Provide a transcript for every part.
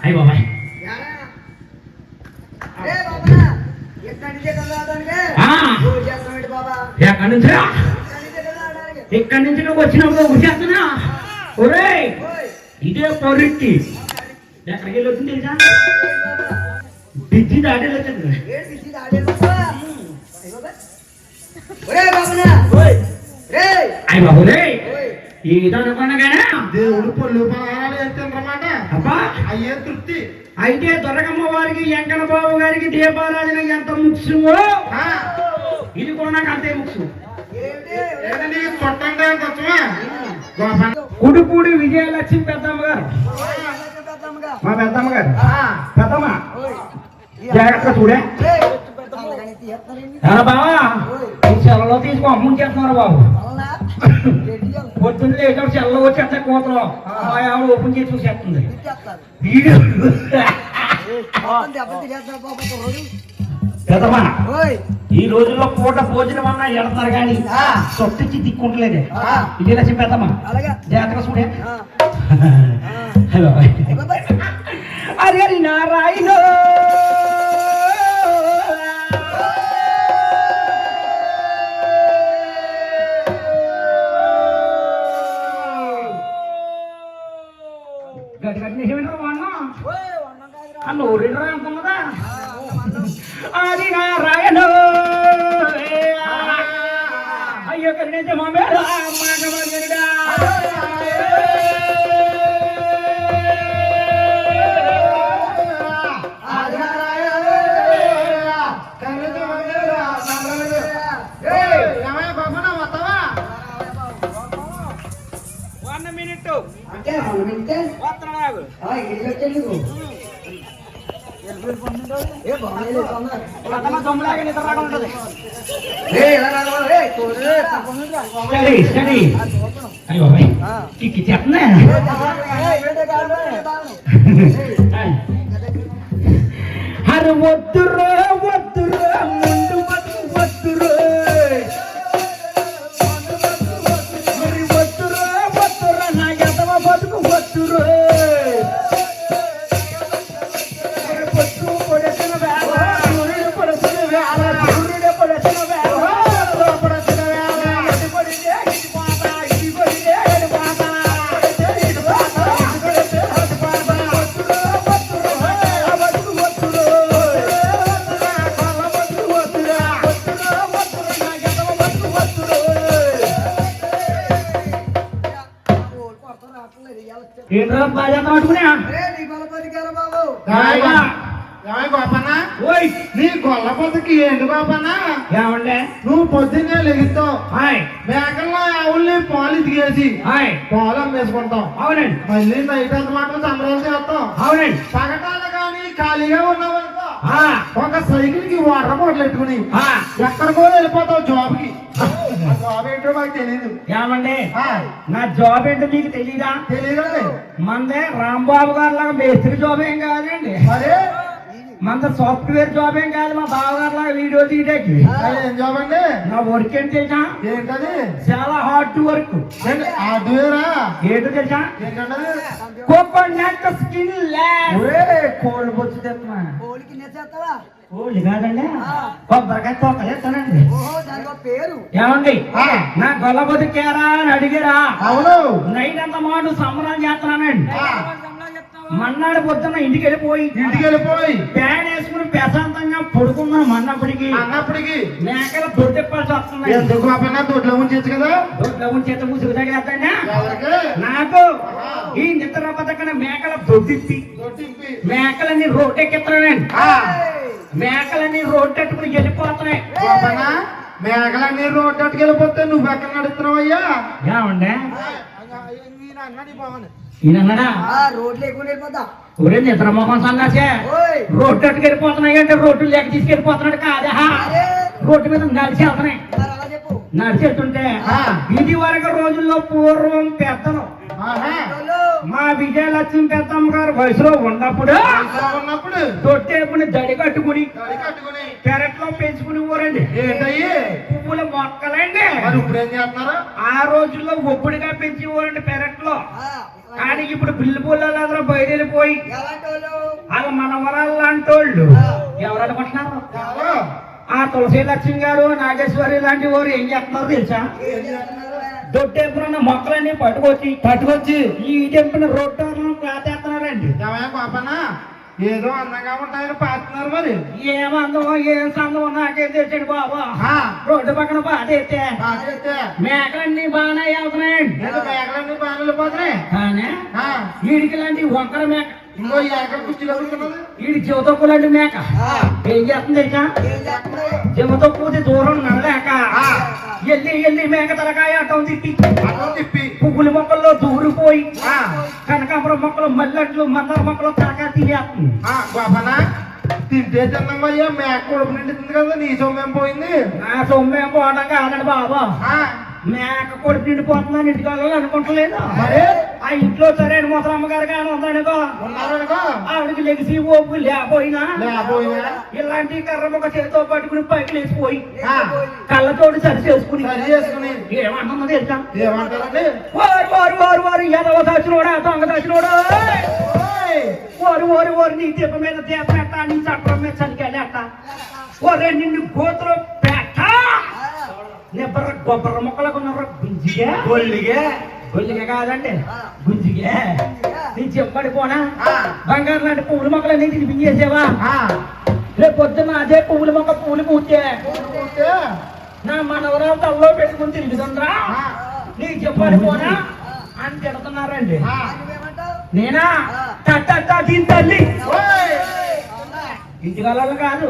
అయ్యి బాబాయ్ ఎక్కడి నుంచి ఇక్కడి నుంచి నువ్వు వచ్చినప్పుడు వచ్చేస్తున్నా. ఒరే ఇదే పొరిట్టి ఎక్కడికి వెళ్ళి వచ్చింది తెలుసా? డిజ్జి దాటేది వచ్చింది. అయ్యి బాబు రే ఏదో అనుకున్నాగానే దేవుడు పళ్ళు పలహారాలు వేస్తానమాట. అబ్బా అయ్యే తృప్తి. అయితే దొరకమ్మ వారికి వెంకన్న బాబు గారికి దీపారాధన ఎంత ముఖ్యమో ఇది కూడా నాకు అంతే ముఖ్యం. కుడుపూడి విజయలక్ష్మి పెద్దమ్మ గారు, మా పెద్దమ్మ గారు. పెద్దమ్మ జాగ్రత్త చూడే బావా చెల్లలో తీసుకో అమ్ముని చేస్తున్నారు బాబు. పొద్దున్న లేదో చెల్లలో వచ్చేస్తే కూతురు ఆవిడ ఓపెన్ చేసి చూసేస్తుంది. పెద్దమ్మా ఈ రోజుల్లో పూట భోజనం అన్నా ఎడతారు కానీ సొట్టిచ్చి దిక్కుంటలేదే. ఇది లక్ష్మి పెద్దమ్మ జాగ్రత్త చూడే. హలో అరే నారాయణ నూరిరా అనుకున్నదా? అది నారాయణ అయ్యో కరుణించ మా మీద మానవరుడా. అరే వద్దురా వద్దురా ముందు వద్దురా మరి వద్దురా వద్దురా నా ఎదవ బతుకు వద్దురా. ఏంట్రా బాగా పట్టుకున్నా నీ గొల్ల బతుకి ఏంటి బాపన్నా? ఏమండే నువ్వు పొద్దున్నే లెగుతావు, మేకల్లో ఆవుల్ని పాలు దిగేసి పాలు అమ్మేసుకుంటాం. అవునండి. మళ్ళీ నైట్ అంత మాత్రం సంబరాలు చేస్తాం. అవునండి. పగటాలు కానీ ఖాళీగా ఉన్నావనుకో ఒక సైకిల్ కి వాటర్ బాటిల్ పెట్టుకుని ఎక్కడికో వెళ్ళిపోతావు జాబ్ కి. జాబ్ ఏంటో మాకు తెలీదు. ఏమండి నా జాబ్ ఏంటో మీకు తెలీదా? తెలియదండి. మందే రాంబాబు గారు లాగా మేస్త్రి జాబ్ ఏం కాదండి. అదే మన సాఫ్ట్వేర్ జాబ్ ఏం కాదు. మా బావగారు లాగా వీడియో తీయడానికి. ఏం జాబ్ అండి? నా వర్క్ ఏంటి తెలుసా? ఏంటది? చాలా హార్డ్ వర్క్. హార్డ్వేరా? ఏంటో తెలుసా? Coconut skin lab. కోళ్ళు బొచ్చు తెస్తున్నా. కోళ్ళు కాదండి, కొబ్బరికాయ తోకలేస్తానండి. ఏమండి నా గొల్ల బతికారా అని అడిగారా? అవును. నైట్ అంత మాట సంబరాలు చేస్తున్నానండి. మన్నాడు పొద్దున్న ఇంటికి వెళ్ళిపోయి ప్యాన్ వేసుకుని ప్రశాంతంగా పడుకున్నాం. అన్నప్పటికీ మేకల దొడ్డెప్పాల్సి వస్తుంది. ఎందుకు బాబన్నా? దొడ్లో ఉంచచ్చు కదా. దొడ్లో ఉంచేత ముసుగుతాగేస్తాండి. నాకు ఈ నిద్ర బతకన మేకల దొడ్డిప్పి మేకలన్నీ రోడ్డెక్కిస్తున్నానండి. మేకలన్నీ రోడ్డు అట్టుకుని వెళ్ళిపోతున్నాయి. మేకలన్నీ రోడ్డు అట్టుకు వెళ్ళిపోతే నువ్వు ఎక్కడ నడుస్తున్నావయ్యా? ఏమండి ఈయనన్నాడా రోడ్లు ఎక్కువ వెళ్ళిపోతా. ఒరే నిద్రమోహన్ సన్నాసే రోడ్డు అట్టుకు వెళ్ళిపోతున్నాయి అంటే రోడ్డు లేక తీసుకెళ్ళిపోతున్నాడు కాదా? రోడ్డు మీద నడిచి వెళ్తున్నాయి. నడిచి వెళ్తుంటే ఇది వరకు రోజుల్లో పూర్వం పెద్దలు మా విజయలక్ష్మి పెద్దమ్మ గారు వయసులో ఉన్నప్పుడు తొట్టేపుని దడి కట్టుకుని పెరట్లో పెంచుకుని ఊరండి. పువ్వుల మొక్కలండి. ఇప్పుడు ఏం చేస్తున్నారు? ఆ రోజుల్లో ఒప్పుడుగా పెంచి ఊరండి పెరట్లో. కానీ ఇప్పుడు బిల్లు పుల్లలందరూ బయట వెళ్ళిపోయి ఎలాంటి వాళ్ళు వాళ్ళ మనవరాలు లాంటి వాళ్ళు ఎవరు అనుకుంటున్నారు? ఎవరు? ఆ తులసి లక్ష్మి గారు, నాగేశ్వరి లాంటి వారు ఏం చేస్తున్నారు తెలుసా? ఏం చేస్తున్నారు? దొడ్డెప్పుడున్న మొక్కలన్నీ పట్టుకొచ్చి ఈ టెంపున రోడ్డు పాతేస్తున్నారండి. ఏమయ్యా పాపనా ఏదో అందంగా ఉంటాయని పాతున్నారు మరి. ఏమందో ఏం సందో నాకేం తెలిసాడు బాబా. ఆ, రోడ్డు పక్కన పాతేస్తే పాతేస్తే మేకలన్నీ బాగానే వెళ్తున్నాయండి. ఏదో మేకలన్నీ బాగా వెళ్ళిపోతున్నాయి. కానీ ఆ, వీడికి లాంటి వంకర మేక, ఇంకో ఈ ఎక్కడ కుర్చీలో కూర్చున్నది. వీడి జీవతొక్కు లాంటి మేక ఆ, ఏం చేస్తుంది తెలుసా? ఏం చేస్తున్నారు? జీవతొక్కుది దూరం నడలేక ఆ, ఎల్లి మేక తలకాయ అటం తిప్పి అటు తిప్పి పువ్వుల మొక్కల్లో దూరిపోయి ఆ, కనకాంబరం మొక్కలు, మల్లెట్లు, మందార మొక్కలు తలకాయ తినేస్తుంది. ఆ, పాపనా తింటే తిన్నామయ్యా మేక కొడుకు నిండుతుంది కదా, నీ సొమ్మేం పోయింది. నా సొమ్మేం పోవడం కాదండి బాబా. ఆ, మేక కొడుకు నిండిపోతున్నాను ఇంటికి వెళ్ళాలి అనుకుంటలేదు. మరి ఆ ఇంట్లో సరైన ముసలమ్మ గారు కానీ ఉందనుకో, ఉన్నారనుకో ఆవిడకి లెగిసి ఓపు లేకపోయినా లేకపోయినా ఇలాంటి కర్ర ఒక చేతితో పట్టుకుని పైకి లేచిపోయి ఆ, కళ్ళతోటి సరి చేసుకుని సరి చేసుకుని ఏమంటున్నది తెలుసా? ఏమంటారండి? వారు ఎదవ సచ్చినోడా, దొంగ సచ్చినోడా, ఓయ్, ఓరు నీ దీప మీద దీప పెట్ట, నీ చట్టం మీద చలికెళ్ళేట, ఓరే నిన్ను గోతులో పెట్ట, నిబ్బర గొబ్బర మొక్కలకు ఉన్న గుంజిగా గొల్లిగా కాదండి, గుంజిగా నీ చెప్పడిపోనా ఆ, బంగారు లాంటి పువ్వుల మొక్కలన్నీ తినిపించేసేవా? ఆ, రేపు పొద్దున్న అదే పువ్వుల మొక్క పూలు పూర్తే ఊరుకుంటే, నా మనవరాలు తల్లో పెట్టుకుని తిరుగుతుందిరా, ఆ, నీ చెప్పడిపోనా అని తిడుతున్నారండి. ఆ, నువ్వేమంటావు? నేనా దీని తల్లి ఓయ్, అవునా? ఇంటి కళ్ళలో కాదు,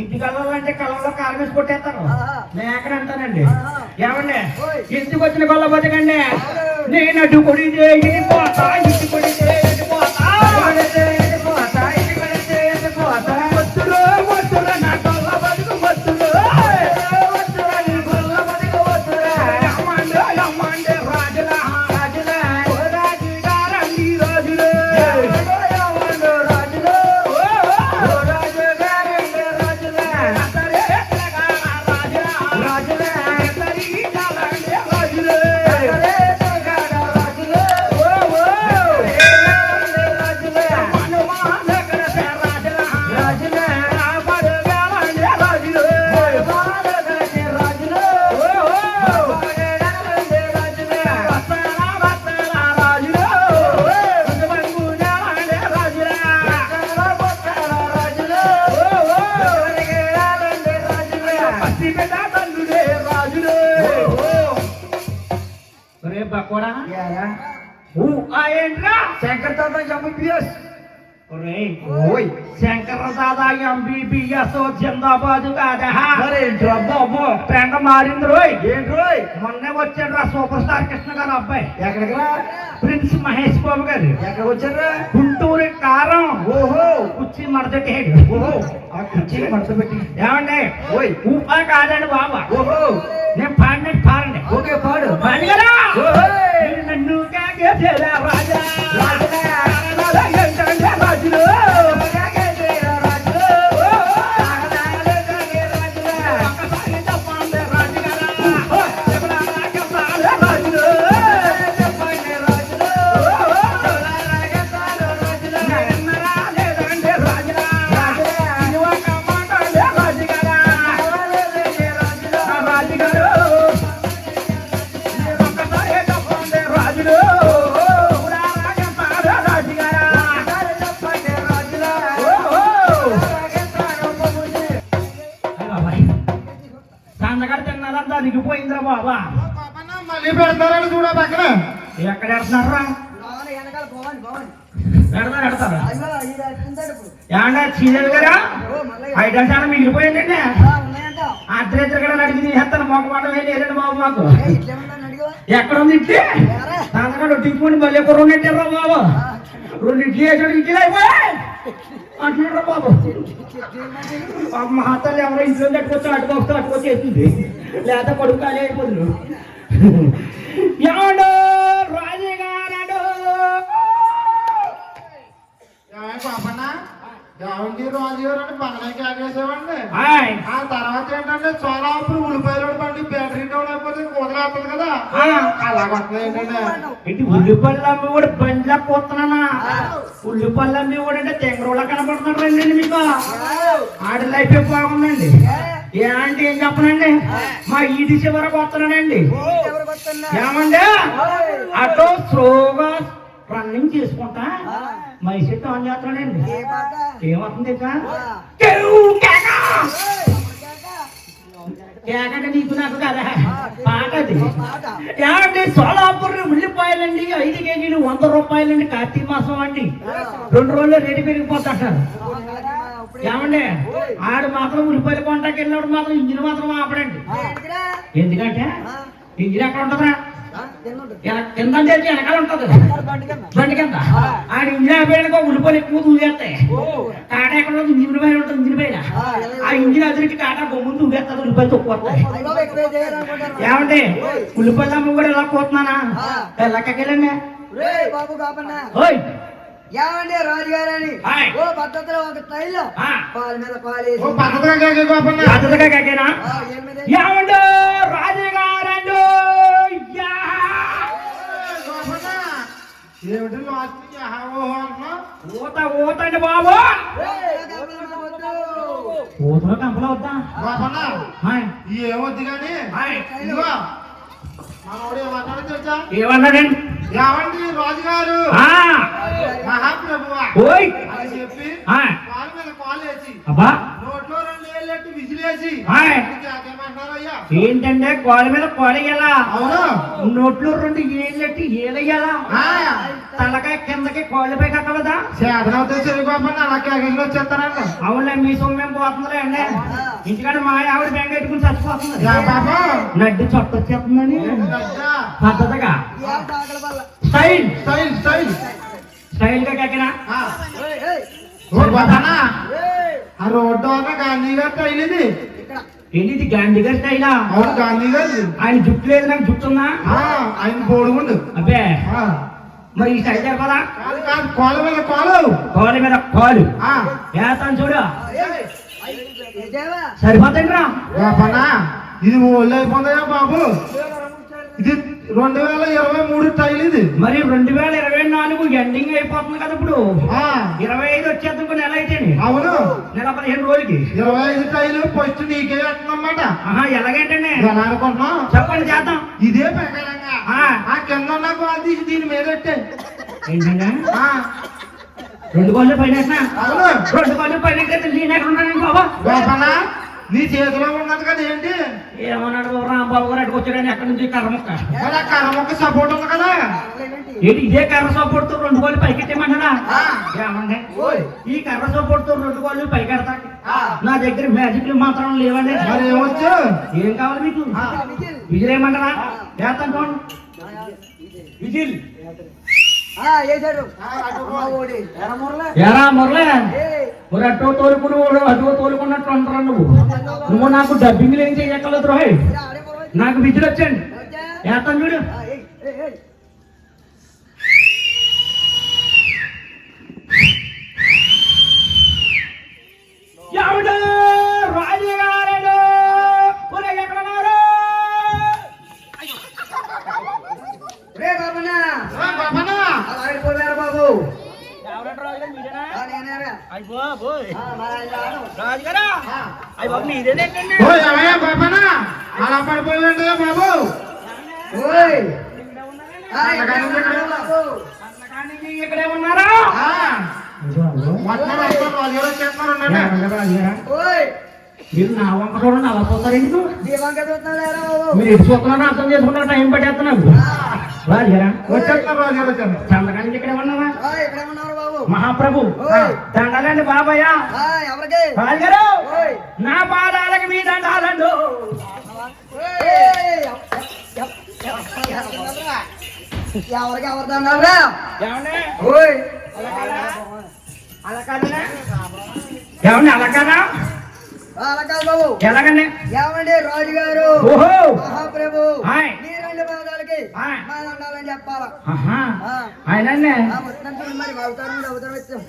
ఇంటి కళ్ళలో అంటే కళ్ళలో కారం వేసి కొట్టేస్తారు. మేకని అంటానండి. ఏమండి ఇంటికి వచ్చిన కొల్ల బతకండి. నేను అడ్డు కొడితే పోతా, ఇంటి కొడితే పోతా, వద్దురా నా కొల్ల బతుకు వద్దురా, నీ కొల్ల బతుకు వద్దురా, అమ్మండే రాజులా ఓ రాజుగారండి రాజులే, శంకర్ తాత ఎంబీబీఎస్. శంకర దాదా ఎంబీబీఎస్ జిందాబాదు కాదా? మరేంట్రా బాబు? ట్రెండ్ మారింది రోయ్. ఏంట్రోయ్? మొన్నే వచ్చాడు రా సూపర్ స్టార్ కృష్ణ గారు అబ్బాయి, ఎక్కడికి రా? ప్రిన్స్ మహేష్ బాబు గారు. ఎక్కడికి వచ్చారా? గుంటూరు కారం ఓహో కుర్చీ మడతెట్టాడు. ఓహో, ఆ కుర్చీని మనసు పెట్టి. ఏమండి ఓయ్. ఊపా కాదండి బాబా, ఓహో, నేను పాడినట్టు పాడండి. ఓకే పాడు. పాడి కదా. ఓయ్. మీరు నన్ను కాకేసేరా రాజా, రాజులే. ఏంటంటే రాజులు ఒక్కసారి చెప్పండి రాజుగారా, రాజులు లేదంటే రాజులా, ఇది ఒక మాట రాజుగారా, రాజుగారు ఒక్కసారి చెప్పండి రాజులు, సన్నగడ తిన్నారంతా దిగిపోయిందిరా బాబా. పాపనా మళ్ళీ పెడతారని చూడ పక్కన. ఎక్కడ పెడుతున్నారా? లోన వెనకాల భవన్ భవన్. పెడతారా? అయ్యో ఇది అట్టుంటాడు ఇప్పుడు. ఏమన్నా చీజల్ గారా ఓ మళ్ళీ ఐటమ్ చాలా మిగిలిపోయిందండి. ఉన్నాయంట. అర్ధరాత్రి కూడా అడిగి హెత్తన మొక్కమాట లేదండి బాబు మాకు. ఇట్లేమన్నా అడిగా? ఎక్కడ ఉంది ఇడ్లీ? ఎవరా? సన్నగడ టిప్పుని మళ్ళీ ఒక రెండు నెట్టారా బాబు, రెండు ఇడ్లీ వేసాడు, ఇడ్లీ అయిపోయాయి అంటున్నాడు బాబు. మా హాతలు ఎవరో ఇంట్లో కట్టుకొచ్చి అటుకొచ్చి వేసింది, లేదా కొడుకు ఖాళీ అయిపోతుంది. ఎవడు రాజుగారు పాపనా ఏమండి రాజుగారు అని బాగానే ఆగేసేవండి. హాయ్ ఆ తర్వాత ఏంటంటే సోలాపూర్ ఉల్లిపాయలు బండి బ్యాటరీ డౌన్ అయిపోతే కుదరవుతుంది కదా, అలా వస్తుంది ఏంటంటే ఏంటి ఉల్లిపల్లి అమ్మి కూడా బండిలా పోతున్నానా? ఉల్లిపల్లి అమ్మి కూడా అంటే తెంగరోళ్ళ కనపడుతున్నాడు రండి మీకు. ఆడి లైఫ్ బాగుందండి. ఏంటి ఏం చెప్పనండి, మా ఈడిసి వరకు వస్తున్నానండి. ఏమండి అటో స్లోగా రన్నింగ్ చేసుకుంటా మైసెట్ ఆన్ చేస్తున్నాడండి. ఏమవుతుంది కేకంటే నీకు నాకు కదా పాటది. ఏమండి సోలాపూర్ ఉల్లిపాయలండి 5 కేజీలు 100 రూపాయలండి. కార్తీక మాసం అండి 2 రోజుల్లో రేటు పెరిగిపోతాడు. ఏమండి ఆడు మాత్రం ఉల్లిపాయలు కొంటాకి వెళ్ళినప్పుడు మాత్రం ఇంజిన్ మాత్రం ఆపడండి. ఎందుకంటే ఇంజిన్ ఎక్కడ ఉంటుందా? కింద చేసి వెనకాల ఉంటది బండి కింద. ఆడు ఇంజిన్ ఆపేయడానికి ఉల్లిపాయలు ఎక్కువ తూగేస్తాయి. కాట ఎక్కడ ఉంటుంది? ఇంజిన్ పైన ఉంటుంది. ఇంజిన్ పైన ఆ ఇంజిన్ అదిరికి కాట బొమ్మ తూగేస్తుంది. ఉల్లిపాయలు తక్కువ వస్తాయి. ఏమండి ఉల్లిపాయలు అమ్మ కూడా ఎలా పోతున్నానా? లెక్కకెళ్ళండి. ఓయ్ ఏమండి రాజుగారని ఓ పద్ధతిలో ఒక స్టైల్లో పాల మీద పాలేసి పద్ధతిగా కాకేనా? ఏమండి రాజుగారండి ఏమిటి ఊత ఊతండి బాబు. ఊతలో కంపలు వద్దా? ఏమొద్దు కానీ ఇదిగో మనోడు ఏమన్నాడు తెలుసా? ఏమన్నాడండి? ఏమండి రాజుగారు మహాప్రభువా ఓయ్ అని చెప్పి కాలు మీద కాలు వేసి అబ్బా నోట్లో 2 ఏళ్ళెట్టు విసిలేసి ఏమంటారయ్యా? ఏంటంటే కోళ్ళ మీద కోడయ్యాలా? అవును. నోట్లో 2 ఏళ్ళెట్టి ఏలయ్యాలా? తలకాయ కిందకి కోళ్ళపై కట్టవదా? చేతనవుతే సరిపోకుండా అలా కేకలు వచ్చేస్తానంట. అవునులే మీ సొమ్మేం పోతుందిలే అండి. ఇంటికాడ మా ఆవిడ బెంగ పెట్టుకుని చచ్చిపోతుంది. నడ్డి చొట్ట వచ్చేస్తుందని పద్ధతిగా స్టైల్ స్టైల్ స్టైల్ స్టైల్ గా కక్కినా ఆ రోడ్డు అన్న గాంధీ గారి స్టైల్ ఇది. ఏంటి గాంధీ గారి స్టైలా? అవును గాంధీ గారి. ఆయన జుట్టు లేదు, నాకు జుట్టు ఉందా? ఆయన బోడుగుండు. అబ్బే మరి ఈ స్టైల్ జరపదా? కాదు కాలు మీద కాలు కోళ్ళ మీద కోలు వేస్తాను చూడు. సరిపోతండి రా. ఇది ఓల్డ్ అయిపోతాయా బాబు? ఇది 2023 స్టైల్ ఇది. మరి 2024 ఎండింగ్ అయిపోతుంది కదా ఇప్పుడు. 25 వచ్చేద్దాం కొన్ని నెల అయితే. అవును నెల 15 రోజులకి 25 స్టైల్ ఫస్ట్ నీకే వేస్తుందన్నమాట. ఎలాగేంటండి ఎలా అనుకుంటున్నాం? చెప్పండి చేద్దాం. ఇదే ప్రకారంగా ఆ కింద ఉన్న కాలు తీసి దీని మీద పెట్టే. ఏంటంటే 2 కాళ్ళు పైన అవును 2 కాళ్ళు పైన నేను ఎక్కడ ఉన్నాను బాబా? నీ చేతిలో ఉన్నది కదా ఏంటి? ఏమన్నాడు రాంబాబు గారు అటుకు వచ్చాడని ఎక్కడి నుంచి కర్ర ముక్క. కర్ర ముక్క సపోర్ట్ ఉంది కదా. ఏంటి ఇదే కర్ర సపోర్ట్ తో 2 కాళ్ళు పైకెట్టేమన్నాడా? ఏమండి ఈ కర్ర సపోర్ట్ తో 2 కాళ్ళు పైకెడతా. నా దగ్గర మ్యాజిక్ మాత్రం లేవండి. మరి ఏమొచ్చు? ఏం కావాలి మీకు? విజిల్ ఏమంటారా? వేస్తాను చూడండి. విజిల్ ఎరా మురళే మరి అటో తోలుకుని అటో తోలుకున్నట్టు అంటారా నువ్వు నాకు డబ్బింగ్ ఏం చేయక్కర్లేదు రోహి. నాకు విజిల్ వచ్చండి వేస్తాను చూడు. రాజుగారు ఎక్కడున్నారు? బాబు అలా పడిపోయింది బాబు. ఇక్కడే ఉన్నారా? మీరు నా వంక చూడండి అలా పోతారేంటి? మీరు ఎటు చూస్తున్నారో అర్థం చేసుకున్నా టైం పట్టేస్తున్నాను. రాజుగారా వచ్చేస్తున్నారు రాజుగారు వచ్చారు. చంద్రకాంత్ ఇక్కడే ఉన్నావా? మహాప్రభు దండాలండి బాబయ్య. రాజుగారు నా పాదాలకు మీ దండాలండు. ఎవరికి ఎవరు దండాలరా? అలా కాదా? ఏమండి అలా కాదా? అలా కాదు బాబు. ఎలాగండి? ఏమండి రాజుగారు ఓహో మహాప్రభు హాయ్ నీ 2 పాదాలకి మా దండాలని చెప్పాలా? ఆయనండి మరి అవుతారు అవుతారు వచ్చాం.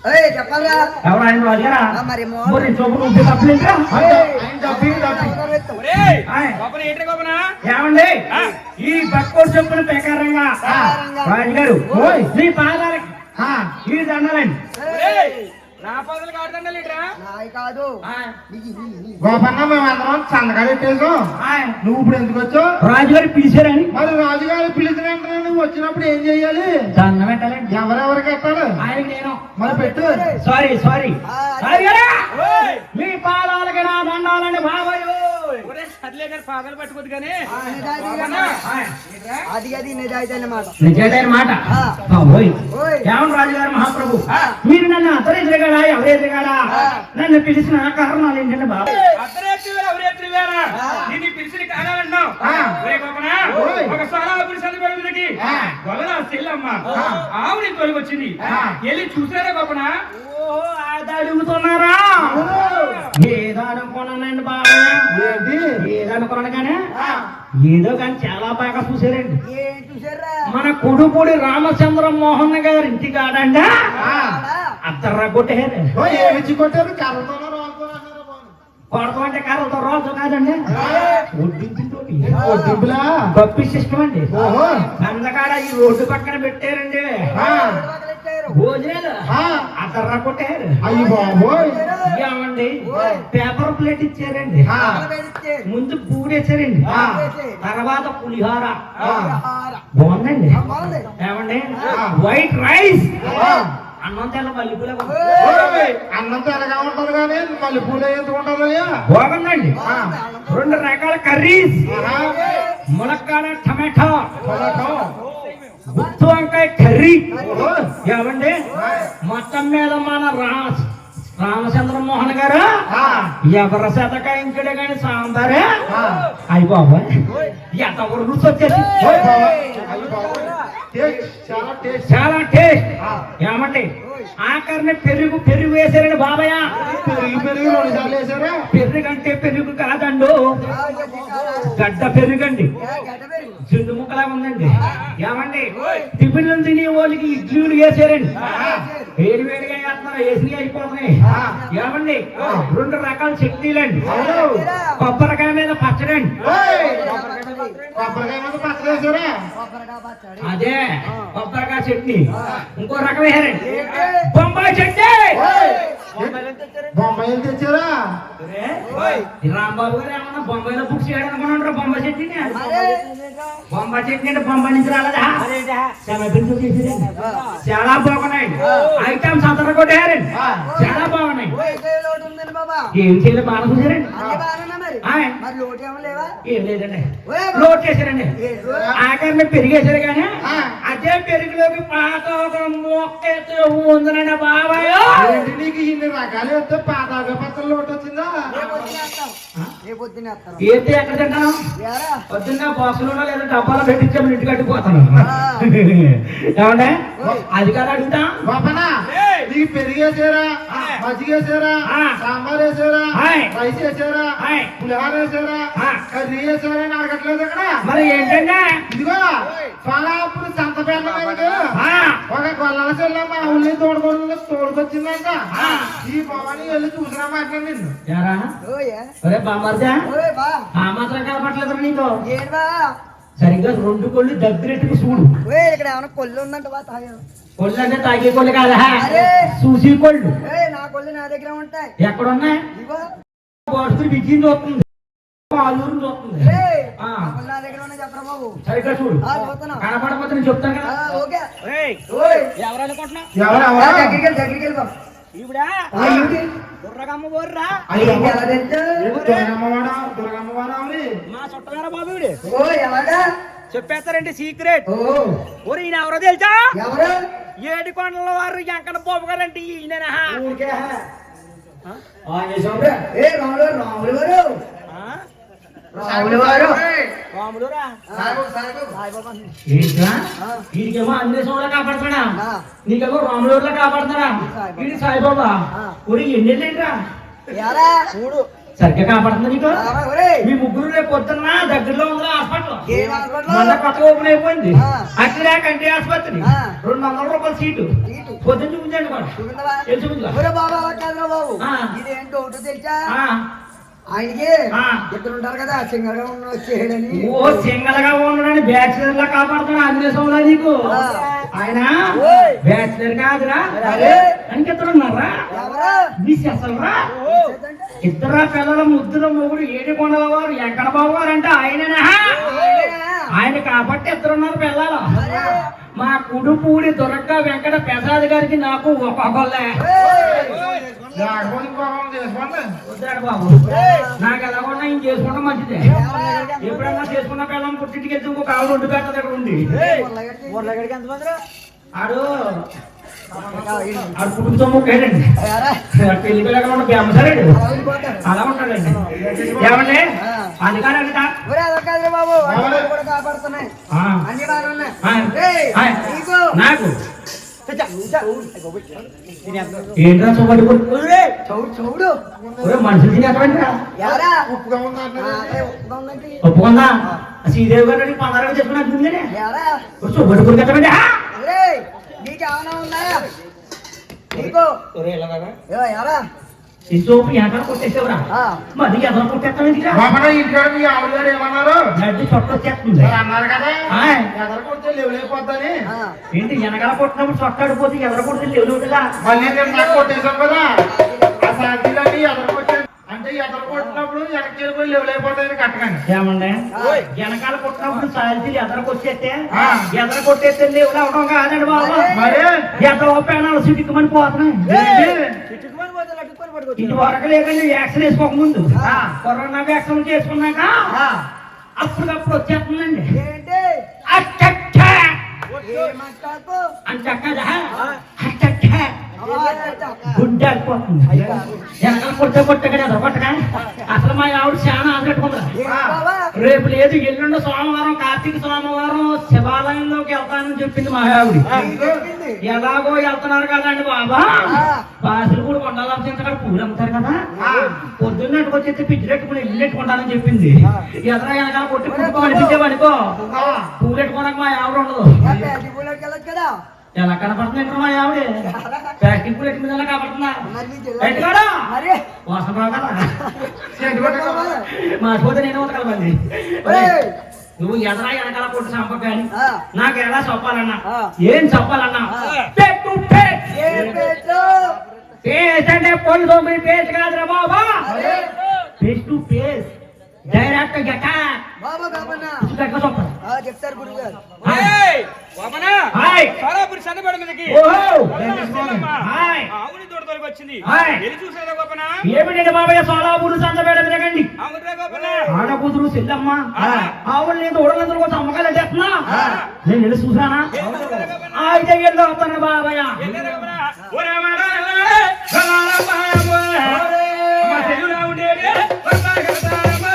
ఏయ్ చెప్పాలరా ఎవరు ఆయన రాజుగారా మరి మరి చూపు ఉంటే తప్పలేదురా ఏమండి ఈ భక్తుడు చెప్పిన ప్రకారంగా రాజుగారు మీ పాదాలకి ఈ దండాలండి నా పదలు కాడుతండాలి కాదు గోపన్న మేమందరం సంతకాలు పెట్టేసాం నువ్వు ఇప్పుడు ఎందుకు వచ్చావు రాజుగారు పిలిచారని మరి రాజుగారు పిలిచిన వెంటనే నువ్వు వచ్చినప్పుడు ఏం చెయ్యాలి దండం పెట్టాలండి ఎవరెవరికి ఎత్తాడు ఆయనకి నేను మరి పెట్టు సారీ రాజుగారా మీ పాదాలకి నా దండాలండి బాబాయ్ సర్లే గారు పాదాలు పట్టుకోదు కానీ అది అది నిజాయితీ అన్నమాట నిజమైన మాట బాబోయ్ ఏమన్నా రాజుగారు మహాప్రభు మీరు నన్ను అతను ఎదురుగాడా ఎవరు ఎదురుగాడా నన్ను పిలిచిన కారణాలు ఏంటంటే బాబు అర్ధరాత్రి వేళ ఎవరెత్తి వేళ నిన్ను పిలిచిన కారణాలంటావు ఒక సోలా పురుషాలు పెరుగుదకి గొల్ల చెల్లమ్మ ఆవిడ తొలగొచ్చింది వెళ్ళి చూసారా గొప్పన అడుగుతున్నారా ఏదో అనుకున్నానండి బాబా ఏదో అనుకున్నాను కానీ ఏదో కానీ చాలా బాగా చూసారండి ఏం చూసారా మన కొడుకుడి రామచంద్ర మోహన్ గారి ఇంటి కాడండి అద్దర్రా కొట్టారు ఏమిచ్చి కొట్టారు కర్రతోనో రాళ్ళతోనో అన్నారా బాబు? కొడతామంటే కర్రలతో రోజు కాదండి ఒడ్డించింతోటి ఒడ్డింపులా? గప్పి సిస్టమ్ అండి ఓహో. అందకాడ ఈ రోడ్డు పక్కన పెట్టారండి భోజనాలు అద్దర్రా కొట్టారు అయ్యి బాబోయ్ ఏమండి పేపర్ ప్లేట్ ఇచ్చారండి ముందు పూడేసారండి తర్వాత పులిహోర బాగుందండి ఏమండి వైట్ రైస్ అన్నం తెల్ల మల్లెపూల అన్నం తెల్లగా ఉంటది కానీ మళ్ళీ పూలు ఎందుకు ఉంటదయ్యా బాగుందండి 2 రకాల కర్రీస్ ములక్కాడ టమాటో గుత్తి వంకాయ కర్రీ ఏమండి మొత్తం మీద మన రామచంద్ర మోహన్ గారు ఎవరి శతకాయించడే కానీ సాంబారే అయ్యి బాబాయ్ ఎంత రుచి వచ్చేసి చాలా టేస్ట్ ఏమండి ఆఖరిని పెరుగు వేసారండి బాబాయ్ పెరుగు 2 సార్లు వేసారా పెరుగు అంటే పెరుగు కాదండు గడ్డ పెరుగండి చిందు ముక్కలా ఉందండి ఏమండి టిఫిన్లు తినే వాళ్ళకి ఇడ్లీలు వేసారండి వేడిగా వేస్తున్నారు వేసి అయిపోతున్నాయి ఏమండి 2 రకాల చట్నీలండి కొబ్బరికాయ మీద పచ్చడండి కొబ్బరికాయ మీద పచ్చడి వేసారా అదే కొబ్బరికాయ చట్నీ ఇంకో రకం వేసారండి బొంబాయి చట్నీ బొంబాయిలు తెచ్చారా రాంబాబు గారు ఏమన్నా బొంబాయిలో బుక్ చేయడం అనుకున్నాడు బొంబాయి చట్నీ బొంబాయి చట్నీ అంటే బొంబాయి నుంచి రాలేదా చాలా బాగున్నాయి ఐటమ్స్ అందరూ కొట్టారండి చాలా బాగున్నాయి ఏం చేయలేదు బాగా చూసారండి ఏం లేదండి లోడ్ చేశారండి ఆఖరిని పెరిగేశారు కానీ అదే పెరుగులోకి పాత ఒక మొక్క ఉందనండి బాబాయ్ నీకు ఇన్ని రకాలు వస్తే పాతాక పచ్చళ్ళు ఒకటి వచ్చిందా ఏంటి ఎక్కడ తింటాను పొద్దున్న బాక్సులో లేదా డబ్బాలో పెట్టించాము ఇంటికి కట్టిపోతాను ఏమంటే అది కదా అడుగుతా గొప్పనా నీకు పెరిగేసారా మజ్జిగేసారా సాంబార్ వేసారా రైస్ వేసారా పులిహార వేసారా కర్రీ వేసారా అని అడగట్లేదు అక్కడ మరి ఏంటంటే ఇదిగో సోలాపూర్ సంతపేట ఒక గొల్లల చెల్ల మా ఊళ్ళో తోడుకొచ్చిందంట ఈ భవాని వెళ్ళి చూసినా మాట్లాడి నిన్ను బామర్దా ఆ మాత్రం కనపట్లేదు నీకు సరిగ్గా 2 కొళ్ళు దగ్గరెట్టుకు చూడు ఇక్కడ ఏమైనా కొల్లు ఉందంట కొళ్ళు అంటే తాగే కొళ్ళు కాదా చూసి కొళ్ళు నా కొల్లు నా దగ్గర ఉంటాయి ఎక్కడున్నాయి బస్సు బిగింది వస్తుంది ఆలూరు చూస్తుంది నా దగ్గర ఉన్నాయి చెప్పరా బాబు సరిగ్గా చూడు కనపడకపోతే నేను చెప్తాను కదా ఎవరనుకుంటున్నావు దగ్గరికి వెళ్ళిపో ఈవిడా బుర్రగమ్మ బోర్రా మా చుట్టగారా బాబు చెప్పేస్తారండి సీక్రెట్ ఊరు ఈయన ఎవరో తెలుసా ఏడుకొండల వారు ఎంకన బాబు గారంటే ఈయన వీడికేమో అన్వేషంలో కాపాడుతాడా నీకేమో రాములూరులో కాపాడుతాడా వీడి సాయిబాబా ఊరి ఎన్నెళ్ళేంట్రా చూడు సరిగ్గా కాపాడుతుంది నీకు మీ ముగ్గురు రేపు పొద్దున్న దగ్గరలో ఉందా హాస్పిటల్ మళ్ళీ కొత్తగా ఓపెన్ అయిపోయింది అక్కడ కంటి ఆసుపత్రి 200 రూపాయల సీటు పొద్దున్న చూపించండి కూడా చూపించవా? ఏం చూపించా ఒరే బాబా అలా కాదురా బాబు ఆ. ఇదేంటో ఒకటో తెలుసా ఆయనకి ఆ. ఇద్దరు ఉంటారు కదా సింగర్గా ఉన్న వచ్చేయడని ఓ సింగల్ గా ఉండడానికి బ్యాచులర్ లా కాపాడుతున్నా అన్వేషంలో నీకు ఆ. ఆయన ఓయ్. బ్యాచులర్ కాదురా అరే. ఇంకెత్తడు ఉన్నారా ఎవరా నీసి అసలురా చేద్దంటే? ఇద్దరు పిల్లల ముద్దుల మొగుడు ఏడు కొండల వారు వెంకట బాబు గారు అంటే ఆయననా ఆయనేనా? ఆయన కాబట్టి ఇద్దరున్నారు పిల్లలు అరే. మా కుడుపూడి దుర్గ వెంకట ప్రసాద్ గారికి నాకు ఒక్కొక్కళ్ళే ఏయ్. లేకపోతే ఇంకొకరిని చేసుకోండి. వద్దాడు బాబు నాకు ఎలా ఉన్నా ఇంక చేసుకుంటాం మంచిదే ఎప్పుడన్నా చేసుకున్న పిల్లలు పుట్టింటికి వెళ్తే ఇంకొక ఆవిడ ఉండి పెట్టదు ఇక్కడ ఉంది మురళగడికి ఎంతమందిరా? ఆడు ఆడు కుటుంబం ఒకేనండి ఎవరా? పెళ్లి పిల్లగా ఉన్న బేమసారాడు అలా ఉండిపోతారు. అలా ఉంటాడండి ఏమండి అది కాదండి ఒరే అలా కాదురా బాబు అన్నీ కూడా కాపాడుతున్నాయి అన్ని బాగా ఉన్నాయి ఏయ్, నీకు నాకు చచ్చా, చచ్చా. ఏంట్రా చూపడి చౌడు చౌడు మనుషులు తినేటువంటి ఎవరా? ఉప్పుగా ఉంది ఆ, అంటున్నారు. అదే ఒప్పుకుందండి. ఒప్పుకుందా శ్రీదేవి గారు 16 చేసుకున్నట్టుందే ఎవరా? చూపడి కొడుకట్టండి ఒరేయ్, నీకేమైనా ఉన్నాయా? నీకు ఎవరా? ఈ సోపు ఎక్కడ కొట్టేసేవరా ఆ, మరి ఎక్కడ కొట్టేస్తాను బాబా ఇంటికాడ మీ ఆవిడ గారు ఏమన్నారు? నడ్డి చొట్ట వచ్చేస్తుంది మరి అన్నారు కదా ఆయ్. ఎదర కొడితే లేవులైపోద్దని. ఆ. ఏంటి వెనకాల కొట్టినప్పుడు చొట్టాడిపోతే ఎదర కొడితే లేవు కదా మళ్ళీ నేను నాకు కొట్టేశాం కదా ఆ శాంతిలన్నీ ఎదర కొట్టాను అంటే ఎదర కొట్టినప్పుడు వెనక్కి వెళ్ళిపోయి లేవులైపోతాయని కట్టకండి. ఏమండి వెనకాల కొట్టినప్పుడు సాల్తీలు ఎదరకు వచ్చేస్తే ఆ. ఎదర కొట్టేస్తే లేవులు అవడం కాదండి బాబు మరి ఎదర పేనాలు సిటికమని పోతున్నాయి చిట్టుకుమని పోతే లట్టుకుమని పట్టుకొచ్చు. ఇది వరకు లేదండి వ్యాక్సిన్ వేసుకోక ముందు ఆ. కరోనా వ్యాక్సిన్ చేసుకున్నాక ఆ. అప్పటికప్పుడు వచ్చేస్తుందండి ఏంటి? అచ్చచ్చ ఏమంటాకు? అంచక్కదా ఆ. అచ్చచ్చ అవాలట. గుండె అయిపోతుంది వెనకాల కొట్టే కొట్టగా ఎదర కొట్టగా అసలు మా ఆవిడ చాలా ఆదట్టుకుందా ఏంటి బాబా? రేపు లేదు ఎల్లుండి సోమవారం కార్తీక సోమవారం శివాలయంలోకి వెళ్తానని చెప్పింది మా ఆవిడ ఏం చెప్పింది? ఎలాగో వెళ్తున్నారు కదండి బాబా ఆ. పాసులు కూడా కొండాలంటే పూలు అమ్ముతారు కదా పొద్దున్న వచ్చేస్తే పిచ్చి పెట్టుకుని ఇల్లు పెట్టుకుంటానని చెప్పింది ఎదర వెనకాల కొట్టి పుట్టుకో అనిపించేవనుకో పూలు పెట్టుకోవడానికి మా ఆవిడ ఉండదు ఏ పేటి పూలకి వెళ్ళొచ్చు కదా? ఎలా కనపడుతుంది మా ఆవిడ ప్యాకింగ్ పూలు ఎట్టు మీద కనపడుతుందా మరి నీ జిల్లా- ఎట్టుకోడా మరి వాసన రావు కదా ఏంటి బాబా? మా పోతే నేను ఉతకలమండి ఒరేయ్. నువ్వు ఎదరా వెనకాల కొట్టు సంప కానీ ఆ. నాకు ఎలా చెప్పాలన్నా ఆ. ఏం చెప్పాలన్నా ఆ. పెట్టు పేట్ ఏ పెట్టు? పేస్ట్ అంటే పొల్లు తోమి పేస్ట్ కాదురా బాబా అరే. ఫేస్ టు ఫేస్ డైరెక్ట్ గట్ట బాబా కాపన్నా. చెప్పాలి ఆ, చెప్తారు గురువు గారు. ఏయ్, వామన, హాయ్. సారాపురి సన్నబడి మీదకి ఓహో. గొల్లల చెల్లమ్మ, హాయ్. ఆవుని తోటతోలికి వచ్చింది. హాయ్. వెళ్ళి చూసారా గోపన? ఏమిటండి బాబాయ్ సోలాపూరు సంతపేట తిరగండి అవునురా గోపన. ఆడ కూతురు చెల్లమ్మ ఆ. ఆవులు నేను ఉడలందరూ కోసం అమ్మకాలు చేస్తున్నా ఆ. నేను వెళ్ళి చూసానా వెళ్ళిరా గోపన. అయితే వెళ్ళి వస్తాను బాబాయ్ వెళ్ళిరా గోపన. ఓరే వాడాలే, గొల్లల బాబు. మా తెలుగులో ఉండేది వర్షాకాలమ్మ.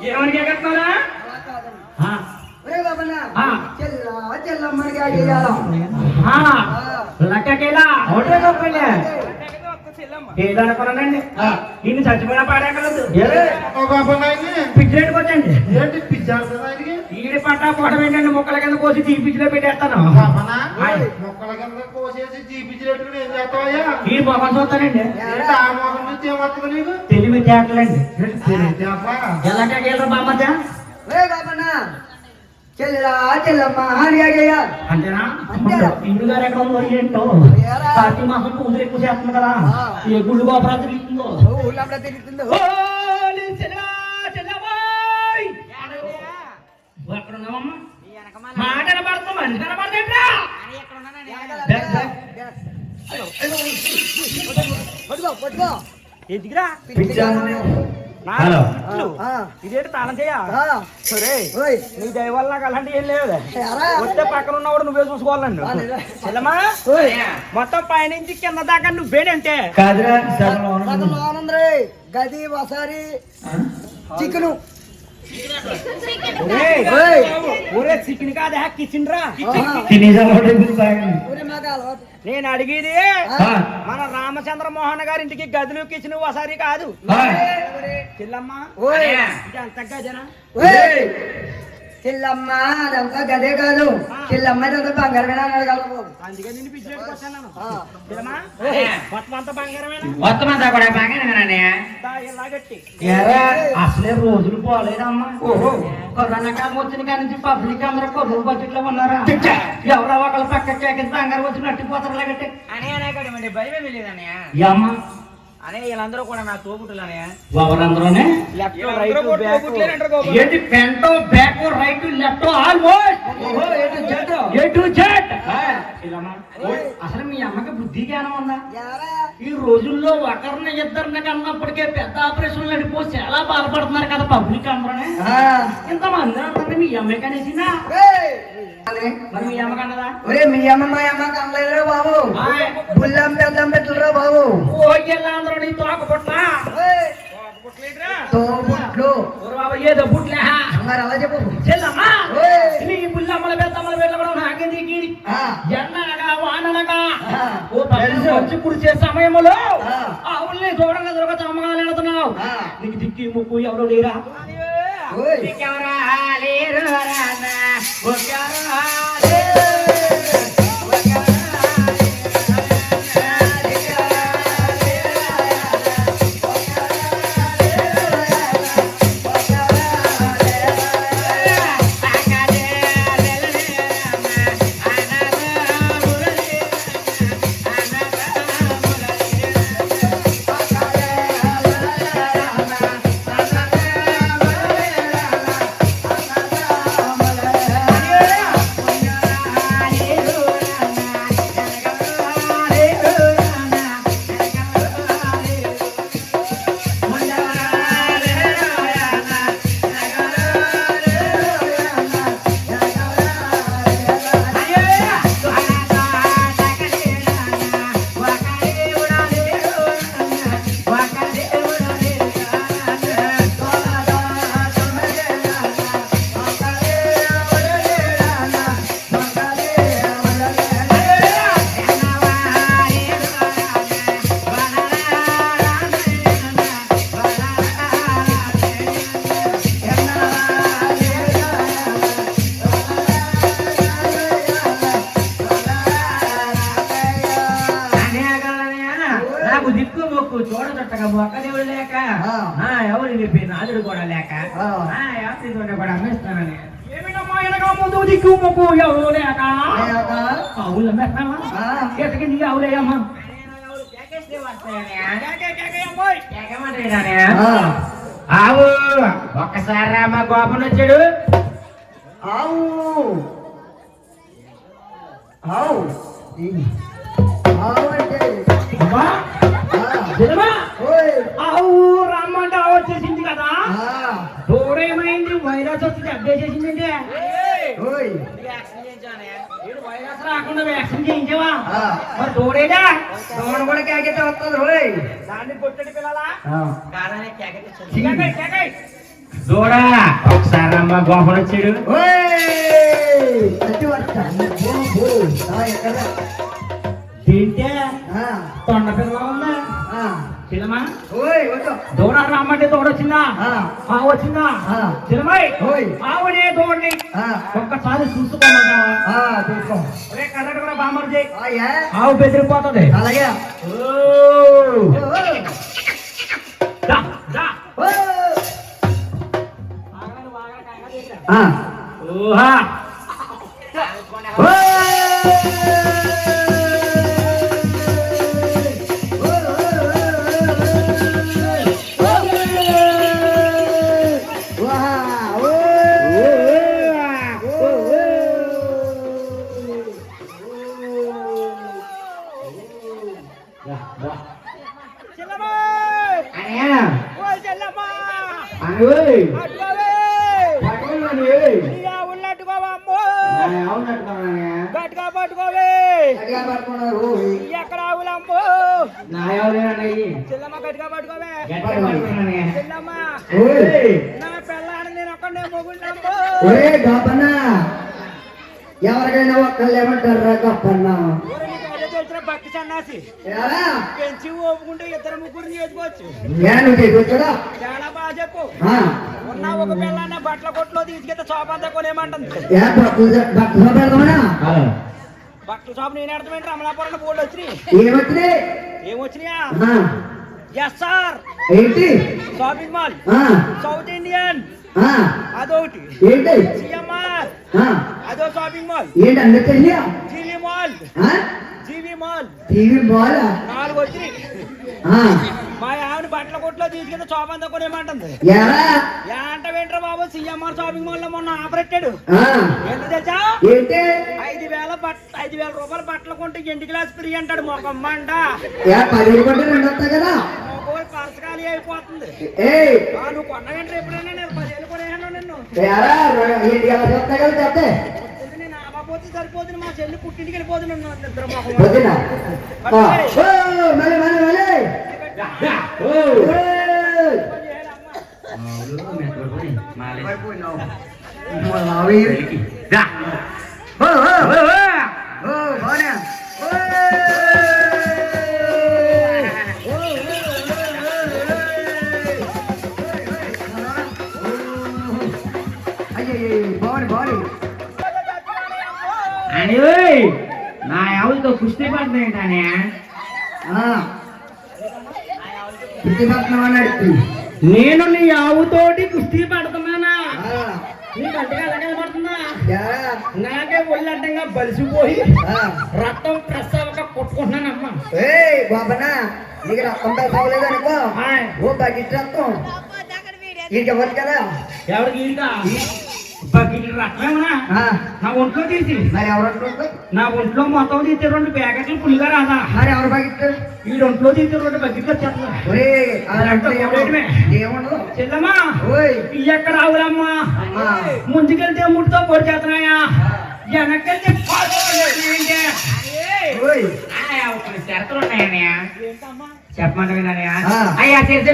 ఏమని కేకట్న్నారా? ఒరే బాబన్నా, ఆ. చెల్లమ్మడికి అడిగేయాలా? లక్కకేలా ఒకటే గొప్పలే ఒక్క చెల్లమ్మ. ఏదనుకున్నానండి ఇన్ని చచ్చిపోయిన పాడేకలదు ఒక అబ్బాయిని పిచ్చిరేటుకు వచ్చండి ఏంటి పిచ్చాడుతుంది ఆయనకి? ఈడి పంట పొడం ఏంటండి మొక్కల కింద కోసి తీ పిచ్చిలో పెట్టేస్తాను బాబనా? ఆయ్. మొక్కల కింద కోసేసి జీపించినట్టుకుని ఏం చేస్తావయ్యా? ఈ మొఖం చూస్తానండి ఏంటి ఆ మొహం నుంచి ఏమవుతుంది నీకు? తెలివి తేటలండి తెలియదేపా? ఎలాగేళ్ళ బామ్మద్దా ఒరే బాబన్నా, చెల్లెలా చెల్లమ్మ అని అడిగారు. అంతేనా అంతే. ఇంటి గారు ఎక్కడ ఉందో ఏంటో ఏరా? కార్తీక మాసం పూజలు ఎక్కువ చేస్తుంది కదా ఆ. ఏ గుళ్ళు గోపురాలు తిరుగుతుందో ఊళ్ళో అప్పుడే తిరుగుతుందో. ఎక్కడ ఉన్నావమ్మా మాట కనబడుతుంది మనిషి కనబడదేట్రా పట్టుకో పట్టుకో. ఎందుకురా హలో ఆ, ఇదేంటి తాళం చేయ ఆ. ఓయ్. నీ దయ వల్ల నాకు అలాంటి ఏం లేదు ఏరా? వస్తే పక్కన ఉన్నవాడు నువ్వే చూసుకోవాలండి ఆ, నిజమే. చెల్లమ్మా ఓయ్. మొత్తం పైనుంచి కింద దాకా నువ్వేనంటే కాదురా రకం ఆనందరే గది వసారి చికెను. ఓయ్. ఊరే చికెన్ కాదా కిచెన్ రా ఊరి మాకు అలవాటు. నేను అడిగేది ఆ. మన రామచంద్ర మోహన్ గారి ఇంటికి గదులు కిచెన్ వసారి కాదు చెల్లమ్మ ఓయ్. ఇది అంత గజనా ఓయ్. చెల్లమ్మ అదంతా గదే కాదు. చెల్లమ్మ అదంతా బంగారమేనా అని అడగలవు. అందుకే నిన్ను పిచ్చినట్టు వచ్చాను ఆ. చెల్లమ్మా మొత్తం అంతా బంగారమేనా మొత్తం అంతా కూడా బాగానే దా, ఇలా గట్టి అసలే రోజులు పోలేదమ్మా ఓహో కరోనా కాలం వచ్చిన కాడి నుంచి పబ్లిక్ అందరూ కొద్దు బడ్జెట్ లో ఉన్నారా ఎవరో ఒకళ్ళు పక్క కేక బంగారు వచ్చి నట్టిపోతారు లేకట్టి అనే కడమండి భయమే లేదనే అమ్మా అనే వీళ్ళందరూ కూడా నా తోబుట్టులనే ఎవరందరూనే లెఫ్ట్ రైట్ ఏంటి పెంటో back right left almost A to Z అసలు మీ అమ్మకి బుద్ధి జ్ఞానం ఉందా యారా? ఈ రోజుల్లో ఒకరిని ఇద్దరిని కన్నప్పటికే పెద్ద ఆపరేషన్లు నడిపోయి చాలా బాధపడుతున్నారు కదా పబ్లిక్ అందరూనే ఆ. ఇంతమంది అందరినీ మీ అమ్మే కనేసిందా ఓయ్. మరి మీ అమ్మ కన్నదా ఒరే మీ అమ్మ మా అమ్మ కనలేదురా బాబు. ఆయ్. బుల్లం పెద్దం పెట్టురా బాబు. ఓయ్యల్లా అందరూ నీ తోక పుట్లా ఓయ్. తోబుట్లు. ఓరు బాబు ఏదో పుట్లే మరి అలా చెప్పు. చెల్లమ్మా ఓయ్. నీ బుల్లమ్మల పెద్దమ్మల వెళ్ళడం నాకే దిగి ఆ. ఎండనగా వాననగా ఆ. ఓ తల్లి వచ్చి కుడిచే సమయంలో ఆ. ఆవుల్ని చూడంగా దొరక అమ్మగాలు వెళుతున్నావు ఆ. నీకు దిక్కి ముక్కు ఎవరు లేరా ఓయ్. నాకు దిక్కు మొక్కు చూడదట్టగా మొక్క దేవుడు లేక ఎవరు చెప్పి నాదుడు కూడా లేక ఎవరితోనే కూడా అమ్మేస్తానని ఏమిటమ్మా వెనక ముందు దిక్కు మొక్కు ఎవరు లేక ఆవులు అమ్మేస్తావా ఎక్కడికి నీ ఆవులేయమ్మా ఆవు ఒక్కసారి రామా గోపం వచ్చాడు ఆవు. ఆవు. ఆవు అంటే అమ్మా ఆ. నిజమా? ఓయ్. ఆవు రమ్మంటే ఆవు వచ్చేసింది కదా ఆ. దూరేమైంది వైరస్ వచ్చి అడ్డేసేసిందంటే ఓయ్. వైరస్ రాకుండా వ్యాక్సిన్ చేయించావా ఆ. మరి దూరేదా దోణ కూడా కేకెత్తే వస్తుంది. ఓయ్. దాన్ని పొట్టడి పిల్లలా దూడా ఒకసారి అమ్మ గోపం వచ్చాడు ఓయ్. అట్టి వస్తా. ఎక్కడ? తింటే ఆ. తొండ పిల్ల ఉందా ఆ. చిలమా ఓయ్ వద్దు. దూడ రమ్మంటే తోడొచ్చిందా ఆ. ఆవు వచ్చిందా ఆ. చిలమాయి ఓయ్. ఆవునే తోడి ఆ. ఒక్కసారి చూసుకోమంటావా ఆ, చూసుకో. ఒరే కర్రట కూడా బామర్ చేయి ఆ, ఏ? ఆవు బెదిరిపోతుంది అలాగే. ఓ. ఓ. దా, దా. ఓ. ఆ. ఓ ఓహా గట్టిగా పట్టుకోవే ఎక్కడ ఆవులమ్మో చెల్లమ్మ గట్టిగా పట్టుకోవే చెల్లమ్మ నా పిల్లాన్ని నేను ఒక్కడే మొగుంటాము ఎవరికైనా ఒక్కళ్ళు ఏమంటారా గొప్పన్నా తెలిసిన భక్తి సన్నాసి పెంచి ఓపుకుంటే ఇద్దరు ముగ్గురు చేసుకోవచ్చు చాలా బాగా చెప్పు ఉన్న ఒక పిల్లాన్న బట్టల కొట్లో తీసుకెళ్తే షాప్ అంతా కొనేమంటుంది బట్టల షాప్ నేను అర్థమైంది అమలాపురం బోర్డు వచ్చినాయి ఏమొచ్చినాయా ఎస్ సార్ ఏంటి షాపింగ్ మాల్ సౌత్ ఇండియన్ అదొకటి సిఎంఆర్ అదో షాపింగ్ మాల్ ఏంటి అందరికీ GV mall GV mall TV ball 4 వచ్చినాయి మా ఆవిడ బట్టల కొట్లో తీసుకెళ్తే షాప్ అంతా కొనేమంటుంది ఏంట వెంట్రా బాబు సిఎంఆర్ షాపింగ్ మాల్ లో మొన్న ఆపరెట్టాడు ఎంత తెలుసా ఏంటి 5,000 రూపాయలు బట్టలు కొంటే ఇంటి గ్లాస్ ఫ్రీ అంటాడు మొకమ్మంట 10 కొంటే 2 వస్తాయి కదా పర్స్ ఖాళీ అయిపోతుంది నువ్వు కొన్న వెంట ఎప్పుడైనా నేను 10,000 కొనేసాను నిన్ను వస్తాయి కదా చెప్తే నేను ఆపపోతే సరిపోతుంది మా చెల్లి పుట్టింటికి వెళ్ళిపోతుంది ఇద్దరు అని నా ఆవులతో కుస్తీ పడుతున్నాయంటానే నేను నీ ఆవుతోటి కుస్తీ పడుతున్నానా నీకు అంతగా అలాగే పడుతుందా నాకే ఒళ్ళంటంగా బలిసిపోయి రక్తం ప్రెస్ అవ్వక కొట్టుకుంటున్నానమ్మా బాబనా నీకు రక్తం ప్రెస్ అవ్వలేదు అనుకో ఓ బకెట్ రక్తం ఇంటికి ఇవ్వచ్చు కదా ఎవరికి ఇంకా బకెట్ రక్తమేమన్నా నా ఒంట్లో తీసి మరి ఎవరు నా ఒంట్లో మొత్తం తీసి 2 ప్యాకెట్లు పులిగా రాదా మరి ఎవరు బకెట్ ఈ ఒంట్లో తీసి 2 బకెట్లు వచ్చేస్తున్నా ఏముండదు చెల్లమ్మా ఓయ్ ఎక్కడ ఆవులమ్మా ముందుకెళ్తే ముట్టుతో పొడి చేస్తున్నాయా వెనకెళ్తే షరతులు ఉన్నాయన్నయ్య చెప్పమంటే విన్నానయ్యా అయ్యా తెలిసి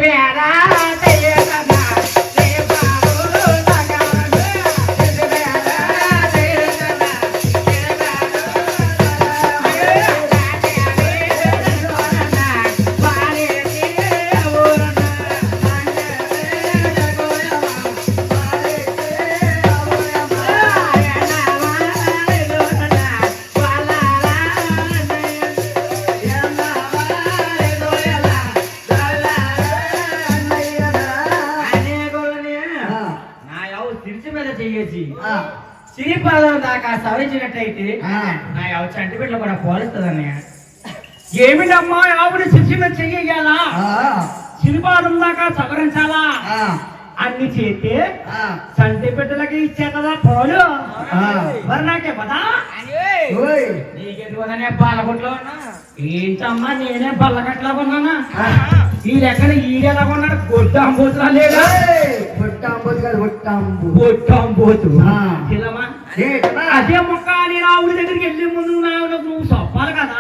సిరిపాదం దాకా సవరించినట్టయితే నా ఆవు చంటి బిడ్డలు కూడా పోలుస్తుంది అన్నయ్య ఏమిటమ్మా ఆవుని శిక్ష మీద చెయ్యాలా సిరిపాదం దాకా సవరించాలా అన్ని చేస్తే చంటి బిడ్డలకి ఇచ్చేదా పోలు మరి నాకే పదా నీకెందుకునే పాలకొట్లో ఉన్నా ఏంటమ్మా నేనే బల్లకట్లా కొన్నానా ఈ లెక్కన ఈడేలా కొన్నాడు గొట్టాంబోతులా లేదా గొట్టాంబోతు అదే మొక్క నేను ఆవిడ దగ్గరికి వెళ్ళే ముందు నువ్వు చెప్పాలి కదా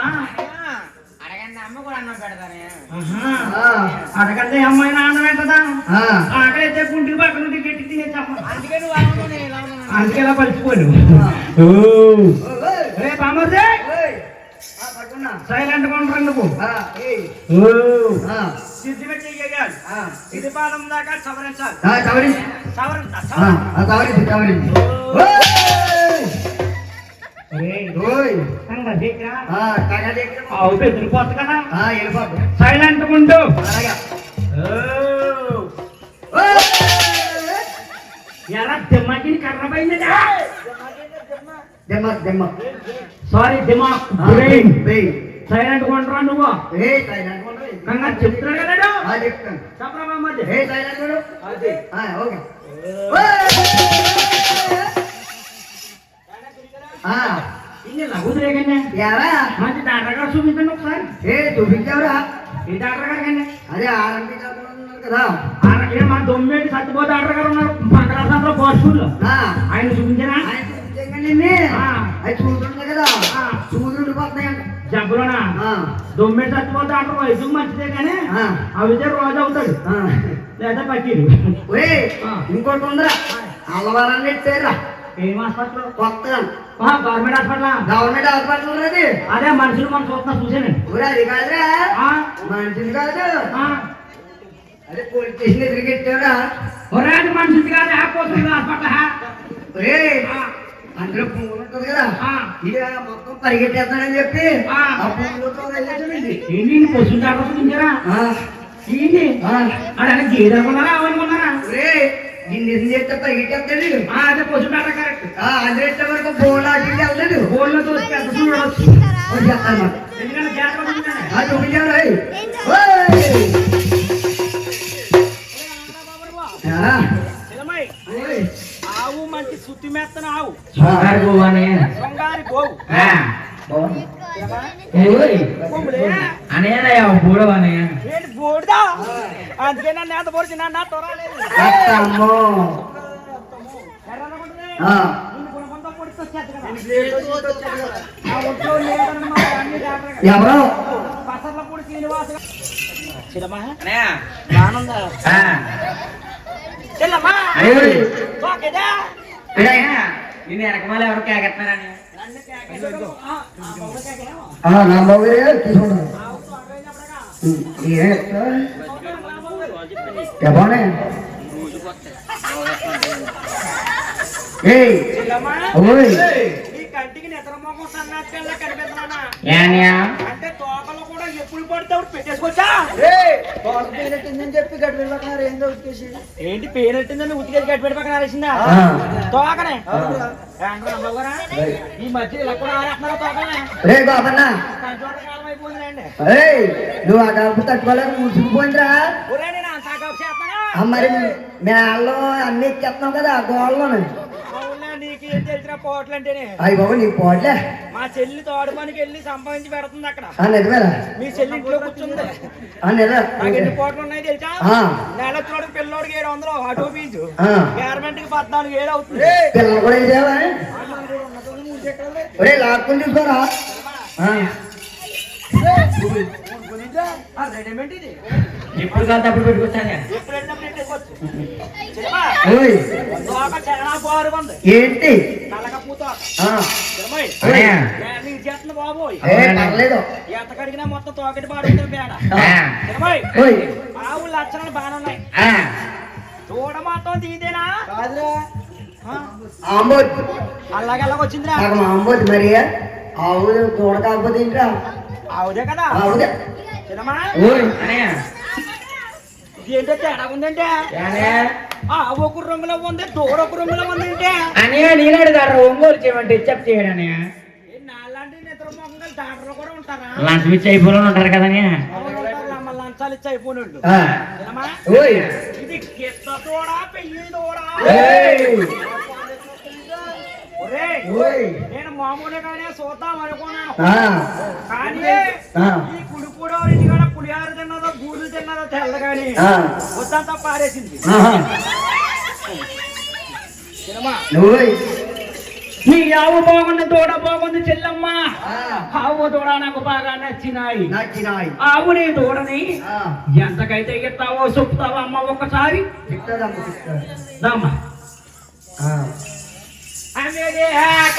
అడగంటే అమ్మాయి నాన్న వెంటదా ఆకలైతే గుంటికి పక్కన నుండి గట్టి తినేచ్చమ్మ అందుకే ఇలా పరిచిపోయాడు రేపు అమ్మదే సైలెంట్ కొంటారు నువ్వు ఇది పాదం దాకా సవరించాలి వెళ్ళిపోతుంది కదా సైలెంట్ ఉండు ఎలా దిమ్మకి కర్రపోయిందా దిమ్మక్ దిమ్మక్ సారీ దిమాక్ బ్రెయిన్ సైలెంట్ కొంటరా నువ్వు కంగారు చెప్తున్నాడు కదా చెప్తాను చెప్పరా మధ్య ఓకే ఇన్ని లఘుతులే కన్నా ఎలా మంచి డాక్టర్ గారు చూపించండి ఒకసారి చూపించావురా ఏ డాక్టర్ గారు కన్నా అదే ఆర్ఎంపీ డాక్టర్ ఉన్నారు కదా మా దొమ్మేటి సత్యబోధ డాక్టర్ గారు ఉన్నారు మంగళాసాంలో పోస్టుల్లో ఆయన చూపించారా ఆయన చూపించండి అది చూస్తుంటా కదా చూదుడు పోతున్నాయంట జబ్బులోనా దొమ్మేటి సత్యబోధ డాక్టర్ వైద్యం మంచిదే కానీ అవితే రోజు అవుతాడు లేదా పట్టిడు ఇంకోటి ఉందిరా అల్లవారాన్ని ఎట్టారా ఏం హాస్పిటల్ కొత్తగా గవర్నమెంట్ హాస్పిటల్ గవర్నమెంట్ హాస్పిటల్ అది అదే మనుషులు మనం చూస్తున్నా చూసానండి అది కాదురా మనిషిని కాదు అదే పోలీస్ స్టేషన్ ఎదురుకెట్టారా ఒరే అది మనిషిది కాదు పోతుంది హాస్పిటల్ ఒరే అందులో పువ్వులు ఉంటుంది కదా ఇక మొత్తం పరిగెట్టేస్తానని చెప్పి ఆ పువ్వులతో వెళ్ళేటండి ఏంటి పశువులు డాక్టర్ చూపించారా ఏంటి అక్కడ గేదె అనుకున్నారా అవనుకున్నారా నిన్ను చేస్తే పరిగెట్టేస్తాడు అదే పశువులు డాక్టర్ కరెక్ట్ అందరెట్ట వరకు బోల్ ఆడి వెళ్తాడు బోర్లో చూసి పెద్ద చూడవచ్చు చెప్తాను ఎందుకంటే జాగ్రత్త చూపించాడు ఆవు మంచి సుత్తి మెత్తన ఆవు శృంగారి గోవు అనేదయ్యా బూడవనే ఏంటి బోర్డా అందుకే నన్ను ఎంత పొడిచి నన్ను తొరాలేదు ఎవరో పసర్లపూడి శ్రీనివాస నిన్ను వెనకమాల ఎవరు కేకెత్తున్నారని నా బాబు తీసుకుంటాను ఎవనే కంటికి నిద్రమోహం సన్నాసిలా కనిపిస్తున్నానా ఏనయ్యా అంటే తోకలు కూడా ఎప్పుడు పడితే అప్పుడు పెట్టేసుకోవచ్చా పేరెట్టిందని చెప్పి గడ్డి ఏందో ఉతికేసి ఏంటి పేరెట్టిందని ఉతికేసి గడ్డి పెట్టి పక్కన ఆరేసిందా తోకనే ఈ మధ్య ఇలా కూడా ఆరేస్తున్నారా తోకనే రే బాబన్నా కాలం అయిపోయిందండి నువ్వు ఆ డబ్బు తట్టుకోలేక ముసుకుపోయిందిరా ఒరే నేను అంతా కాపు చేస్తానా మరి మేళ్ళలో అన్ని ఎక్కేస్తున్నావు కదా గోడలోనే అవునా నీకు ఏం తెలిసిన పోట్లు అంటేనే అయ్యి బాబు నీకు పోట్లే మా చెల్లి తోడు పనికి వెళ్ళి సంపాదించి పెడుతుంది అక్కడ నిజమేరా మీ చెల్లి ఇంట్లో కూర్చుంది నిజం నాకు ఎన్ని పోట్లు ఉన్నాయి తెలుసా నెల చోడు పిల్లోడికి 700 ఆటో ఫీజు గవర్నమెంట్ కి 14,000 అవుతుంది పిల్లలు కూడా ఇదేవా ఒరే లాక్కుని తీసుకోరా రెడీమేడ్ ఇది ఎప్పుడు కాదు అప్పుడు పెట్టుకొచ్చాను ఎప్పుడైనా పెట్టేసుకోవచ్చు చాలా బాగుంది ఏంటి నలగపూత చేస్తున్న బాబోయ్ పర్లేదు ఎంత కడిగినా మొత్తం తోకటి పాడుతుంది పేడ ఆవులు లక్షణాలు బాగానే ఉన్నాయి చూడ మాత్రం తీదేనా అలాగే అలాగొచ్చిందిరా ఆంబోత్ మరి ఆవు తోడ కాకపోతే ఏంట్రా ఆవుదే కదా ఆవుదే చిన్నమా ఏంటో తేడా ఉందంటే ఒక రంగులో ఉంది దూడ ఒక రంగులో ఉందంటే అని నీలాడు గారు ఒంగోలు చేయమంటే చెప్ చేయడని నాలాంటి నిద్ర మొక్కలు డాక్టర్లు కూడా ఉంటారా లంచ్ ఇచ్చి అయిపోయి ఉంటారు కదా లంచాలు ఇచ్చి అయిపోయినట్టు ఇది గిత్త దూడ పెళ్లి దూడ నేను మామూలుగానే చూద్దాం అనుకున్నాను కానీ ఈ కుడుపుడో ఇంటికాడ పులిహార తిన్నదో గూడులు తిన్నదో తెల్ల కానీ వద్దంతా పారేసింది నీ ఆవు బాగుంది దూడ బాగుంది చెల్లమ్మ ఆవు దూడ నాకు బాగా నచ్చినాయి ఆవుని దూడని ఎంతకైతే ఇస్తావో చెప్తావా అమ్మ ఒకసారి అమ్మా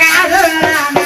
కాదు